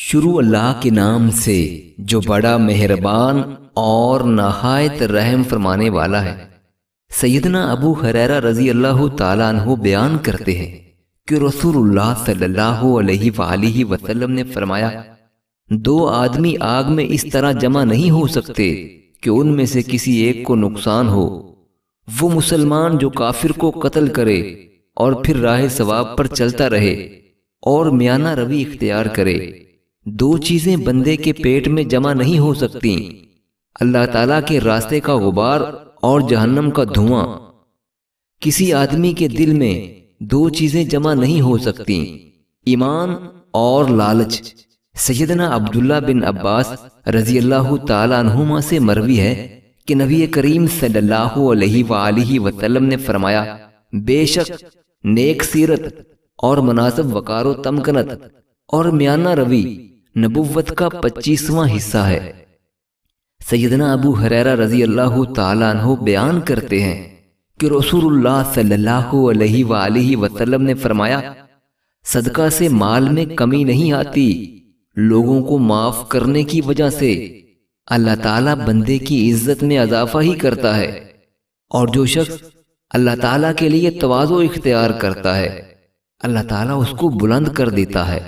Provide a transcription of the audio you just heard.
شروع اللہ کے نام سے جو بڑا مہربان اور نہایت رحم فرمانے والا ہے۔ سیدنا ابو ہریرہ رضی اللہ تعالیٰ عنہ بیان کرتے ہیں کہ رسول اللہ صلی اللہ علیہ وآلہ وسلم نے فرمایا، دو آدمی آگ میں اس طرح جمع نہیں ہو سکتے کہ ان میں سے کسی ایک کو نقصان ہو۔ وہ مسلمان جو کافر کو قتل کرے اور پھر راہ ثواب پر چلتا رہے اور میانہ روی اختیار کرے۔ دو چیزیں بندے کے پیٹ میں جمع نہیں ہو سکتی، اللہ تعالیٰ کے راستے کا غبار اور جہنم کا دھواں۔ کسی آدمی کے دل میں دو چیزیں جمع نہیں ہو سکتی، ایمان اور لالچ۔ سیدنا عبداللہ بن عباس رضی اللہ تعالیٰ عنہما سے مروی ہے کہ نبی کریم صلی اللہ علیہ وآلہ وسلم نے فرمایا، بے شک نیک سیرت اور مناسب وقار و تمکنت اور میانہ روی نبوت کا 25واں حصہ ہے۔ سیدنا ابو ہریرہ رضی اللہ تعالیٰ عنہ بیان کرتے ہیں کہ رسول اللہ صلی اللہ علیہ وآلہ وسلم نے فرمایا، صدقہ سے مال میں کمی نہیں آتی، لوگوں کو معاف کرنے کی وجہ سے اللہ تعالیٰ بندے کی عزت میں اضافہ ہی کرتا ہے، اور جو شخص اللہ تعالیٰ کے لیے تواضع اختیار کرتا ہے اللہ تعالیٰ اس کو بلند کر دیتا ہے۔